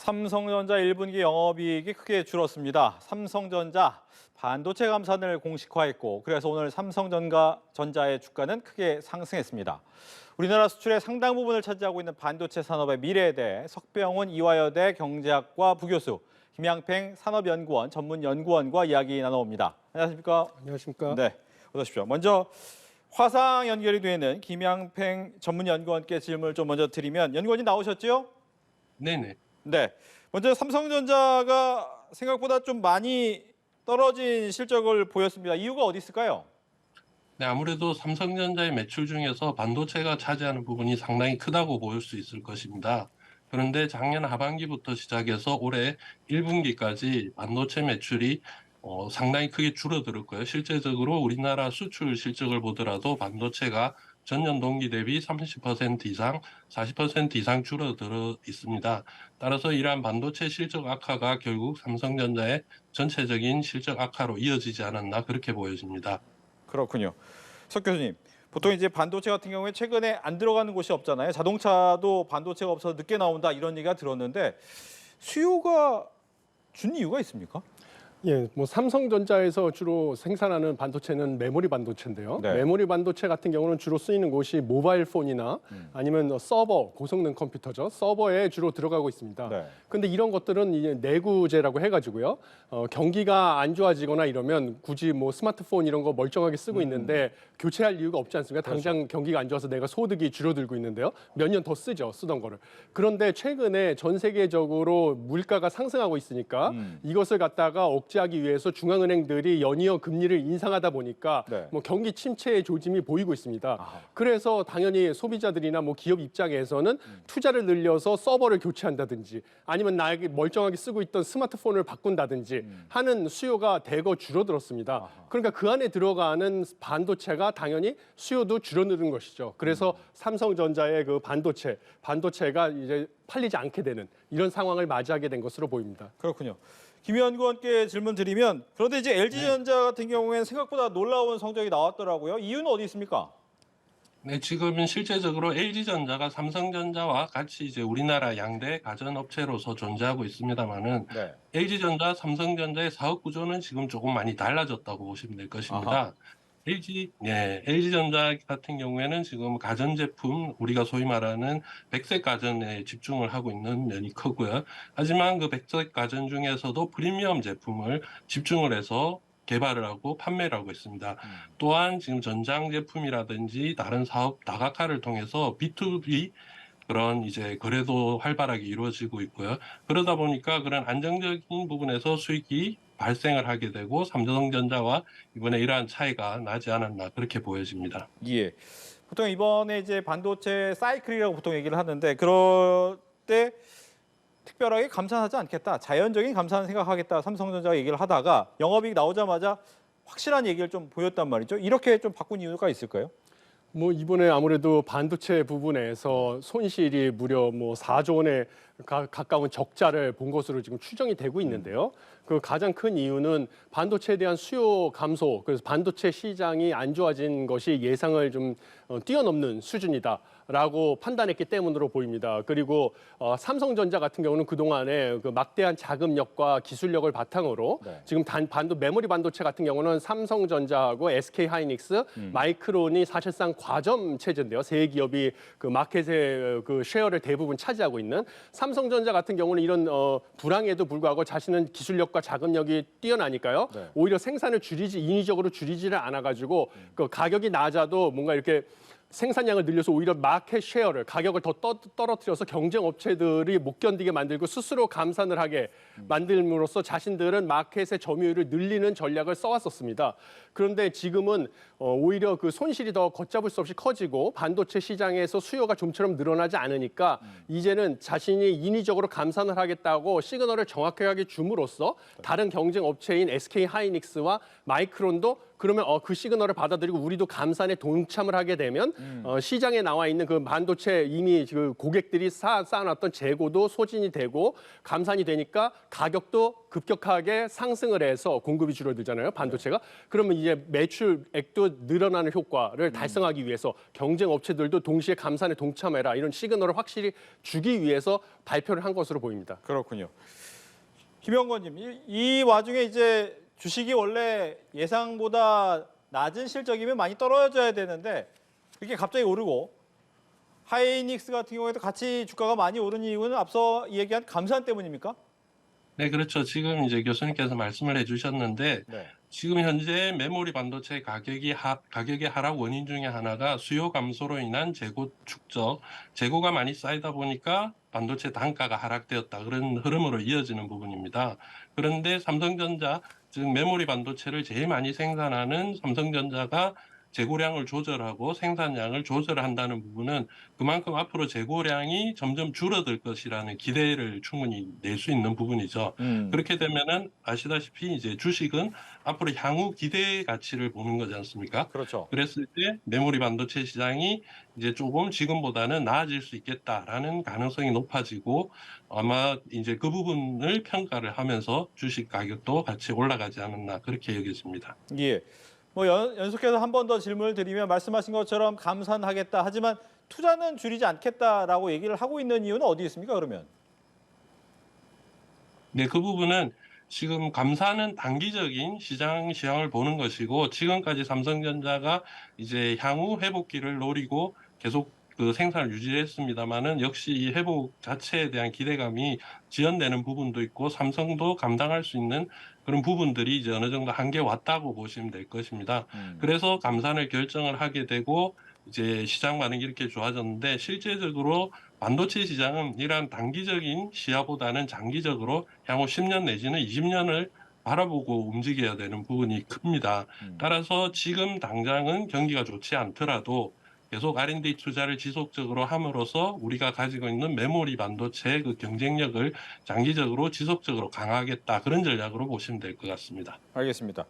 삼성전자 1분기 영업이익이 크게 줄었습니다. 삼성전자 반도체 감산을 공식화했고 그래서 오늘 삼성전자의 주가는 크게 상승했습니다. 우리나라 수출의 상당 부분을 차지하고 있는 반도체 산업의 미래에 대해 석병훈 이화여대 경제학과 부교수, 김양팽 산업연구원 전문연구원과 이야기 나눠봅니다. 안녕하십니까? 안녕하십니까? 네, 어서 오십시오. 먼저 화상 연결이 되는 김양팽 전문연구원께 질문을 좀 먼저 드리면 연구원이 나오셨죠? 네네. 네, 먼저 삼성전자가 생각보다 좀 많이 떨어진 실적을 보였습니다. 이유가 어디 있을까요? 네, 아무래도 삼성전자의 매출 중에서 반도체가 차지하는 부분이 상당히 크다고 보일 수 있을 것입니다. 그런데 작년 하반기부터 시작해서 올해 1분기까지 반도체 매출이 상당히 크게 줄어들었고요. 실제적으로 우리나라 수출 실적을 보더라도 반도체가 전년 동기 대비 30% 이상, 40% 이상 줄어들어 있습니다. 따라서 이러한 반도체 실적 악화가 결국 삼성전자의 전체적인 실적 악화로 이어지지 않았나 그렇게 보여집니다. 그렇군요. 석 교수님, 보통 이제 반도체 같은 경우에 최근에 안 들어가는 곳이 없잖아요. 자동차도 반도체가 없어서 늦게 나온다 이런 얘기가 들었는데 수요가 준 이유가 있습니까? 예, 뭐 삼성전자에서 주로 생산하는 반도체는 메모리 반도체인데요. 네. 메모리 반도체 같은 경우는 주로 쓰이는 곳이 모바일 폰이나 아니면 서버, 고성능 컴퓨터죠. 서버에 주로 들어가고 있습니다. 네. 근데 이런 것들은 이제 내구재라고 해가지고요. 경기가 안 좋아지거나 이러면 굳이 뭐 스마트폰 이런 거 멀쩡하게 쓰고 있는데 교체할 이유가 없지 않습니까? 당장 경기가 안 좋아서 내가 소득이 줄어들고 있는데요. 몇 년 더 쓰죠, 쓰던 거를. 그런데 최근에 전 세계적으로 물가가 상승하고 있으니까 이것을 갖다가 억제하기 위해서 중앙은행들이 연이어 금리를 인상하다 보니까 네. 뭐 경기 침체의 조짐이 보이고 있습니다. 아하. 그래서 당연히 소비자들이나 뭐 기업 입장에서는 투자를 늘려서 서버를 교체한다든지 아니면 나에게 멀쩡하게 쓰고 있던 스마트폰을 바꾼다든지 하는 수요가 대거 줄어들었습니다. 그러니까 그 안에 들어가는 반도체가 당연히 수요도 줄어드는 것이죠. 그래서 삼성전자의 그 반도체가 이제 팔리지 않게 되는 이런 상황을 맞이하게 된 것으로 보입니다. 그렇군요. 김 연구원께 질문 드리면 그런데 이제 LG전자 같은 경우에는 생각보다 놀라운 성적이 나왔더라고요. 이유는 어디 있습니까? 네, 지금은 실제적으로 LG전자가 삼성전자와 같이 이제 우리나라 양대 가전업체로서 존재하고 있습니다만은 네. LG전자, 삼성전자의 사업 구조는 지금 조금 많이 달라졌다고 보시면 될 것입니다. 아하. LG전자 같은 경우에는 지금 가전제품, 우리가 소위 말하는 백색 가전에 집중을 하고 있는 면이 크고요. 하지만 그 백색 가전 중에서도 프리미엄 제품을 집중을 해서 개발을 하고 판매를 하고 있습니다. 또한 지금 전장 제품이라든지 다른 사업 다각화를 통해서 B2B 그런 이제 거래도 활발하게 이루어지고 있고요. 그러다 보니까 그런 안정적인 부분에서 수익이 발생을 하게 되고 삼성전자와 이번에 이러한 차이가 나지 않았나 그렇게 보여집니다. 예. 보통 이번에 이제 반도체 사이클이라고 보통 얘기를 하는데 그럴 때 특별하게 감산하지 않겠다. 자연적인 감산을 생각하겠다. 삼성전자가 얘기를 하다가 영업이익 나오자마자 확실한 얘기를 좀 보였단 말이죠. 이렇게 좀 바꾼 이유가 있을까요? 뭐 이번에 아무래도 반도체 부분에서 손실이 무려 뭐 4조 원에 가까운 적자를 본 것으로 지금 추정이 되고 있는데요. 그 가장 큰 이유는 반도체에 대한 수요 감소, 그래서 반도체 시장이 안 좋아진 것이 예상을 좀 뛰어넘는 수준이다라고 판단했기 때문으로 보입니다. 그리고 삼성전자 같은 경우는 그동안에 그 막대한 자금력과 기술력을 바탕으로 네. 지금 메모리 반도체 같은 경우는 삼성전자하고 SK 하이닉스, 마이크론이 사실상 과점 체제인데요. 세 기업이 그 마켓의 그 쉐어를 대부분 차지하고 있는 삼성전자 같은 경우는 이런 불황에도 불구하고 자신은 기술력과 자금력이 뛰어나니까요. 네. 오히려 생산을 인위적으로 줄이지를 않아가지고 그 가격이 낮아도 뭔가 이렇게 생산량을 늘려서 오히려 마켓 쉐어를 가격을 더 떨어뜨려서 경쟁 업체들이 못 견디게 만들고 스스로 감산을 하게 만들므로써 자신들은 마켓의 점유율을 늘리는 전략을 써왔었습니다. 그런데 지금은 오히려 그 손실이 더 걷잡을 수 없이 커지고 반도체 시장에서 수요가 좀처럼 늘어나지 않으니까 이제는 자신이 인위적으로 감산을 하겠다고 시그널을 정확하게 줌으로써 다른 경쟁 업체인 SK 하이닉스와 마이크론도 그러면 그 시그널을 받아들이고 우리도 감산에 동참을 하게 되면 시장에 나와 있는 그 반도체 이미 그 고객들이 쌓아놨던 재고도 소진이 되고 감산이 되니까 가격도 급격하게 상승을 해서 공급이 줄어들잖아요, 반도체가. 그러면 이제 매출액도 늘어나는 효과를 달성하기 위해서 경쟁 업체들도 동시에 감산에 동참해라 이런 시그널을 확실히 주기 위해서 발표를 한 것으로 보입니다. 그렇군요. 김영건님, 이 와중에 이제 주식이 원래 예상보다 낮은 실적이면 많이 떨어져야 되는데 이렇게 갑자기 오르고 하이닉스 같은 경우에도 같이 주가가 많이 오른 이유는 앞서 얘기한 감산 때문입니까? 네, 그렇죠. 지금 이제 교수님께서 말씀을 해주셨는데 네. 지금 현재 메모리 반도체 가격의 하락 원인 중에 하나가 수요 감소로 인한 재고 축적, 재고가 많이 쌓이다 보니까 반도체 단가가 하락되었다. 그런 흐름으로 이어지는 부분입니다. 그런데 삼성전자, 즉 메모리 반도체를 제일 많이 생산하는 삼성전자가 재고량을 조절하고 생산량을 조절한다는 부분은 그만큼 앞으로 재고량이 점점 줄어들 것이라는 기대를 충분히 낼 수 있는 부분이죠. 그렇게 되면은 아시다시피 이제 주식은 앞으로 향후 기대 가치를 보는 거지 않습니까? 그렇죠. 그랬을 때 메모리 반도체 시장이 이제 조금 지금보다는 나아질 수 있겠다라는 가능성이 높아지고 아마 이제 그 부분을 평가를 하면서 주식 가격도 같이 올라가지 않았나 그렇게 여겨집니다. 예. 뭐 연속해서 한 번 더 질문을 드리면 말씀하신 것처럼 감산하겠다 하지만 투자는 줄이지 않겠다라고 얘기를 하고 있는 이유는 어디 있습니까, 그러면? 네, 그 부분은 지금 감사는 단기적인 시장을 보는 것이고 지금까지 삼성전자가 이제 향후 회복기를 노리고 계속 그 생산을 유지했습니다만은 역시 이 회복 자체에 대한 기대감이 지연되는 부분도 있고 삼성도 감당할 수 있는 그런 부분들이 이제 어느 정도 한계 왔다고 보시면 될 것입니다. 그래서 감산을 결정을 하게 되고 이제 시장 반응이 이렇게 좋아졌는데 실제적으로 반도체 시장은 이러한 단기적인 시야보다는 장기적으로 향후 10년 내지는 20년을 바라보고 움직여야 되는 부분이 큽니다. 따라서 지금 당장은 경기가 좋지 않더라도 계속 R&D 투자를 지속적으로 함으로써 우리가 가지고 있는 메모리 반도체의 그 경쟁력을 장기적으로 지속적으로 강화하겠다 그런 전략으로 보시면 될 것 같습니다. 알겠습니다.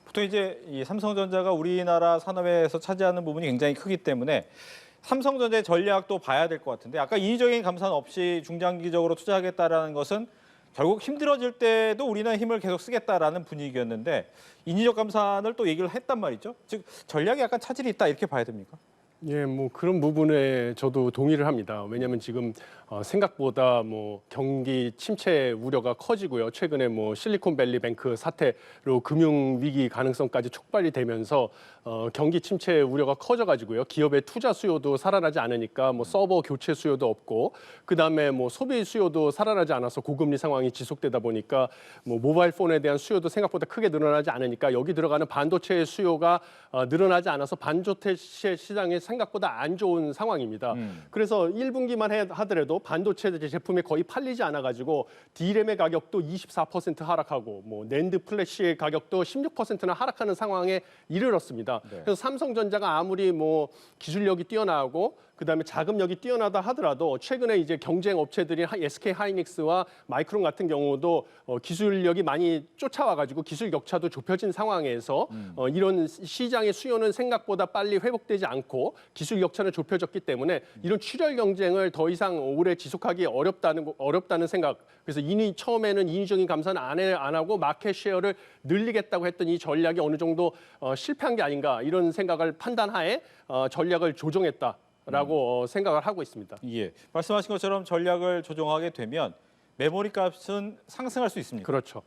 보통 이제 이 삼성전자가 우리나라 산업에서 차지하는 부분이 굉장히 크기 때문에 삼성전자의 전략도 봐야 될 것 같은데 아까 인위적인 감산 없이 중장기적으로 투자하겠다라는 것은 결국 힘들어질 때도 우리는 힘을 계속 쓰겠다라는 분위기였는데 인위적 감산을 또 얘기를 했단 말이죠. 즉 전략이 약간 차질이 있다 이렇게 봐야 됩니까? 예, 뭐 그런 부분에 저도 동의를 합니다. 왜냐하면 지금 생각보다 뭐 경기 침체 우려가 커지고요. 최근에 뭐 실리콘밸리 뱅크 사태로 금융 위기 가능성까지 촉발이 되면서 경기 침체 우려가 커져가지고요. 기업의 투자 수요도 살아나지 않으니까 뭐 서버 교체 수요도 없고 그다음에 뭐 소비 수요도 살아나지 않아서 고금리 상황이 지속되다 보니까 뭐 모바일 폰에 대한 수요도 생각보다 크게 늘어나지 않으니까 여기 들어가는 반도체 수요가 늘어나지 않아서 반도체 시장이 생각보다 안 좋은 상황입니다. 그래서 1분기만 하더라도 반도체 제품이 거의 팔리지 않아가지고 D램의 가격도 24% 하락하고 뭐 낸드 플래시의 가격도 16%나 하락하는 상황에 이르렀습니다. 네. 그래서 삼성전자가 아무리 뭐 기술력이 뛰어나고 그다음에 자금력이 뛰어나다 하더라도 최근에 이제 경쟁 업체들인 SK 하이닉스와 마이크론 같은 경우도 기술력이 많이 쫓아와가지고 기술 격차도 좁혀진 상황에서 이런 시장의 수요는 생각보다 빨리 회복되지 않고 기술 격차는 좁혀졌기 때문에 이런 출혈 경쟁을 더 이상 오래 지속하기 어렵다는 생각. 그래서 처음에는 인위적인 감산을 안 하고 마켓 쉐어를 늘리겠다고 했던 이 전략이 어느 정도 실패한 게 아닌가 이런 생각을 판단하에 전략을 조정했다. 라고 생각을 하고 있습니다. 예, 말씀하신 것처럼 전략을 조정하게 되면 메모리 값은 상승할 수 있습니까? 그렇죠.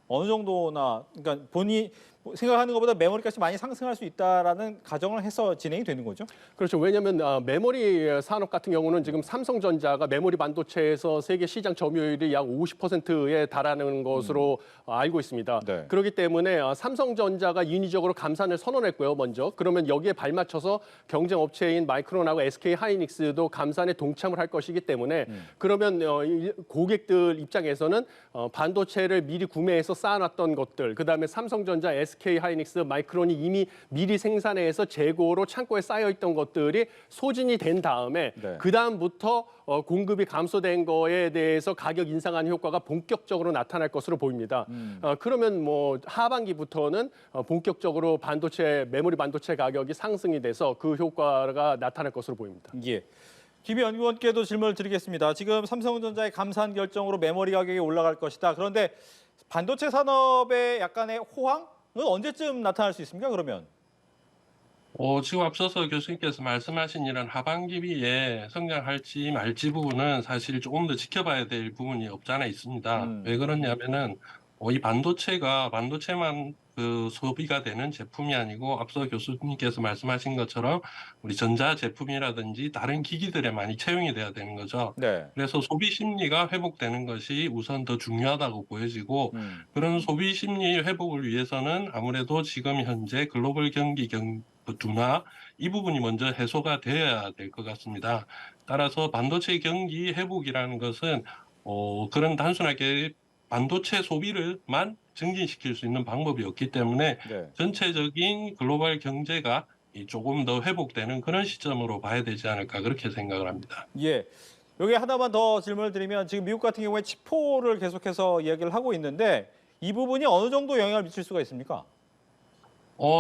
어느 정도나 그러니까 본인이 생각하는 것보다 메모리 값이 많이 상승할 수 있다라는 가정을 해서 진행이 되는 거죠? 그렇죠. 왜냐하면 메모리 산업 같은 경우는 지금 삼성전자가 메모리 반도체에서 세계 시장 점유율이 약 50%에 달하는 것으로 알고 있습니다. 네. 그렇기 때문에 삼성전자가 인위적으로 감산을 선언했고요. 먼저 그러면 여기에 발맞춰서 경쟁 업체인 마이크론하고 SK 하이닉스도 감산에 동참을 할 것이기 때문에 그러면 고객들 입장에서는 반도체를 미리 구매해서 쌓아놨던 것들, 그다음에 삼성전자, SK 하이닉스, 마이크론이 이미 미리 생산해서 재고로 창고에 쌓여 있던 것들이 소진이 된 다음에 네. 그 다음부터 공급이 감소된 거에 대해서 가격 인상하는 효과가 본격적으로 나타날 것으로 보입니다. 그러면 뭐 하반기부터는 본격적으로 메모리 반도체 가격이 상승이 돼서 그 효과가 나타날 것으로 보입니다. 예. 김 연구원께도 질문을 드리겠습니다. 지금 삼성전자의 감산 결정으로 메모리 가격이 올라갈 것이다. 그런데 반도체 산업의 약간의 호황은 언제쯤 나타날 수 있습니까? 그러면? 지금 앞서서 교수님께서 말씀하신 이런 하반기에 성장할지 말지 부분은 사실 조금 더 지켜봐야 될 부분이 없지 않아 있습니다. 왜 그러냐면은 이 반도체만 그 소비가 되는 제품이 아니고 앞서 교수님께서 말씀하신 것처럼 우리 전자 제품이라든지 다른 기기들에 많이 채용이 돼야 되는 거죠. 네. 그래서 소비 심리가 회복되는 것이 우선 더 중요하다고 보여지고 그런 소비 심리 회복을 위해서는 아무래도 지금 현재 글로벌 경기 둔화 이 부분이 먼저 해소가 되어야 될 것 같습니다. 따라서 반도체 경기 회복이라는 것은 그런 단순하게 반도체 소비를만 증진시킬 수 있는 방법이 없기 때문에 네. 전체적인 글로벌 경제가 조금 더 회복되는 그런 시점으로 봐야 되지 않을까 그렇게 생각을 합니다. 예. 여기 하나만 더 질문을 드리면 지금 미국 같은 경우에 치포를 계속해서 이야기를 하고 있는데 이 부분이 어느 정도 영향을 미칠 수가 있습니까?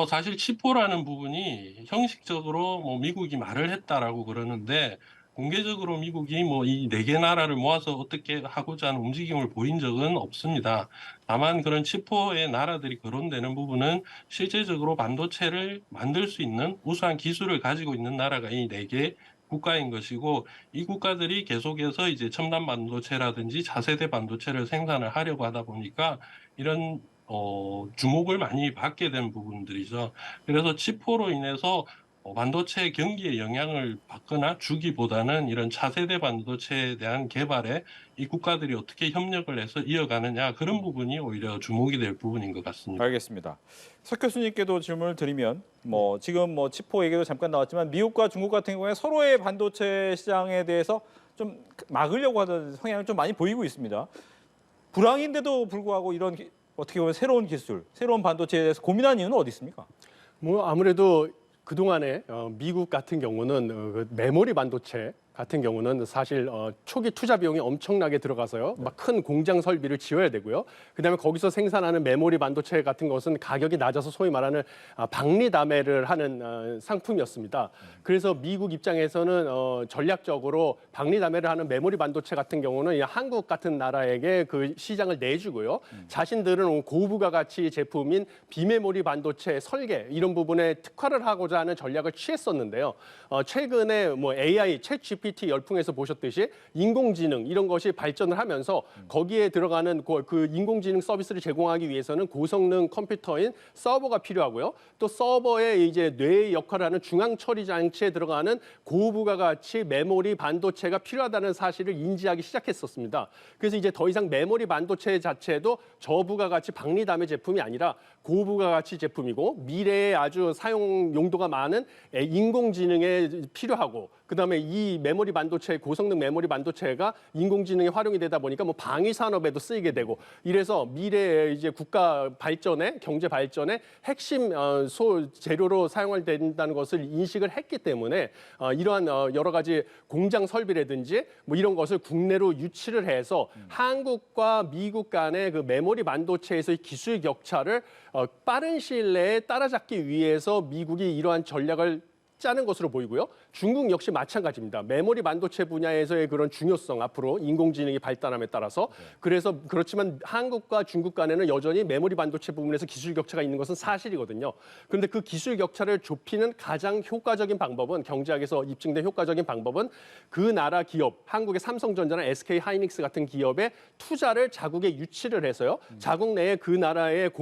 사실 치포라는 부분이 형식적으로 뭐 미국이 말을 했다라고 그러는데 공개적으로 미국이 뭐 이 네 개 나라를 모아서 어떻게 하고자 하는 움직임을 보인 적은 없습니다. 다만 그런 치포의 나라들이 거론되는 부분은 실제적으로 반도체를 만들 수 있는 우수한 기술을 가지고 있는 나라가 이 네 개 국가인 것이고 이 국가들이 계속해서 이제 첨단 반도체라든지 차세대 반도체를 생산을 하려고 하다 보니까 이런 주목을 많이 받게 된 부분들이죠. 그래서 치포로 인해서 반도체 경기에 영향을 받거나 주기보다는 이런 차세대 반도체에 대한 개발에 이 국가들이 어떻게 협력을 해서 이어가느냐 그런 부분이 오히려 주목이 될 부분인 것 같습니다. 알겠습니다. 석 교수님께도 질문을 드리면 지금 치포 얘기도 잠깐 나왔지만 미국과 중국 같은 경우에 서로의 반도체 시장에 대해서 좀 막으려고 하는 성향을 좀 많이 보이고 있습니다. 불황인데도 불구하고 이런 어떻게 보면 새로운 기술, 새로운 반도체에 대해서 고민하는 이유는 어디 있습니까? 뭐 아무래도 그동안에 미국 같은 경우는 그 메모리 반도체 같은 경우는 사실 초기 투자 비용이 엄청나게 들어가서요. 막 큰 공장 설비를 지어야 되고요. 그다음에 거기서 생산하는 메모리 반도체 같은 것은 가격이 낮아서 소위 말하는 박리담회를 하는 상품이었습니다. 그래서 미국 입장에서는 전략적으로 박리담회를 하는 메모리 반도체 같은 경우는 한국 같은 나라에게 그 시장을 내주고요. 자신들은 고부가 가치 제품인 비메모리 반도체 설계 이런 부분에 특화를 하고자 하는 전략을 취했었는데요. 최근에 뭐 AI, 챗GPT 열풍에서 보셨듯이 인공지능 이런 것이 발전을 하면서 거기에 들어가는 그 인공지능 서비스를 제공하기 위해서는 고성능 컴퓨터인 서버가 필요하고요. 또 서버에 이제 뇌의 역할을 하는 중앙 처리 장치에 들어가는 고부가 가치 메모리 반도체가 필요하다는 사실을 인지하기 시작했었습니다. 그래서 이제 더 이상 메모리 반도체 자체도 저부가 가치 박리담회 제품이 아니라 고부가 가치 제품이고 미래에 아주 사용 용도가 많은 인공지능에 필요하고 그다음에 이 메모리 반도체 고성능 메모리 반도체가 인공지능에 활용이 되다 보니까 뭐 방위 산업에도 쓰이게 되고 이래서 미래의 이제 국가 발전에 경제 발전에 핵심 재료로 사용을 된다는 것을 인식을 했기 때문에 이러한 여러 가지 공장 설비라든지 뭐 이런 것을 국내로 유치를 해서 한국과 미국 간의 그 메모리 반도체에서의 기술 격차를 빠른 시일 내에 따라잡기 위해서 미국이 이러한 전략을 짜는 것으로 보이고요. 중국 역시 마찬가지입니다. 메모리 반도체 분야에서의 그런 중요성 앞으로 인공지능이 발달함에 따라서 그래서 그렇지만 한국과 중국 간에는 여전히 메모리 반도체 부분에서 기술 격차가 있는 것은 사실이거든요. 그런데 그 기술 격차를 좁히는 가장 효과적인 방법은 경제학에서 입증된 효과적인 방법은 그 나라 기업, 한국의 삼성전자나 SK 하이닉스 같은 기업의 투자를 자국에 유치를 해서요. 자국 내에 그 나라의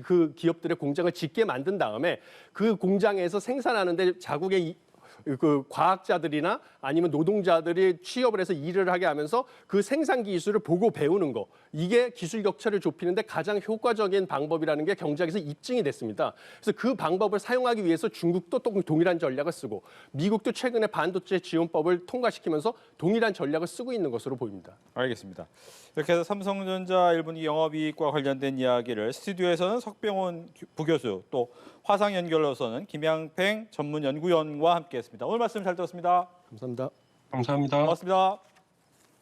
그 기업들의 공장을 짓게 만든 다음에 그 공장에서 생산하는데 자국의 그 과학자들이나 아니면 노동자들이 취업을 해서 일을 하게 하면서 그 생산 기술을 보고 배우는 거. 이게 기술 격차를 좁히는데 가장 효과적인 방법이라는 게 경제학에서 입증이 됐습니다. 그래서 그 방법을 사용하기 위해서 중국도 또 동일한 전략을 쓰고 미국도 최근에 반도체 지원법을 통과시키면서 동일한 전략을 쓰고 있는 것으로 보입니다. 알겠습니다. 이렇게 해서 삼성전자 1분기 영업이익과 관련된 이야기를 스튜디오에서는 석병훈 부교수, 또 화상연결로서는 김양팽 전문연구원과 함께했습니다. 오늘 말씀 잘 들었습니다. 감사합니다. 감사합니다. 고맙습니다.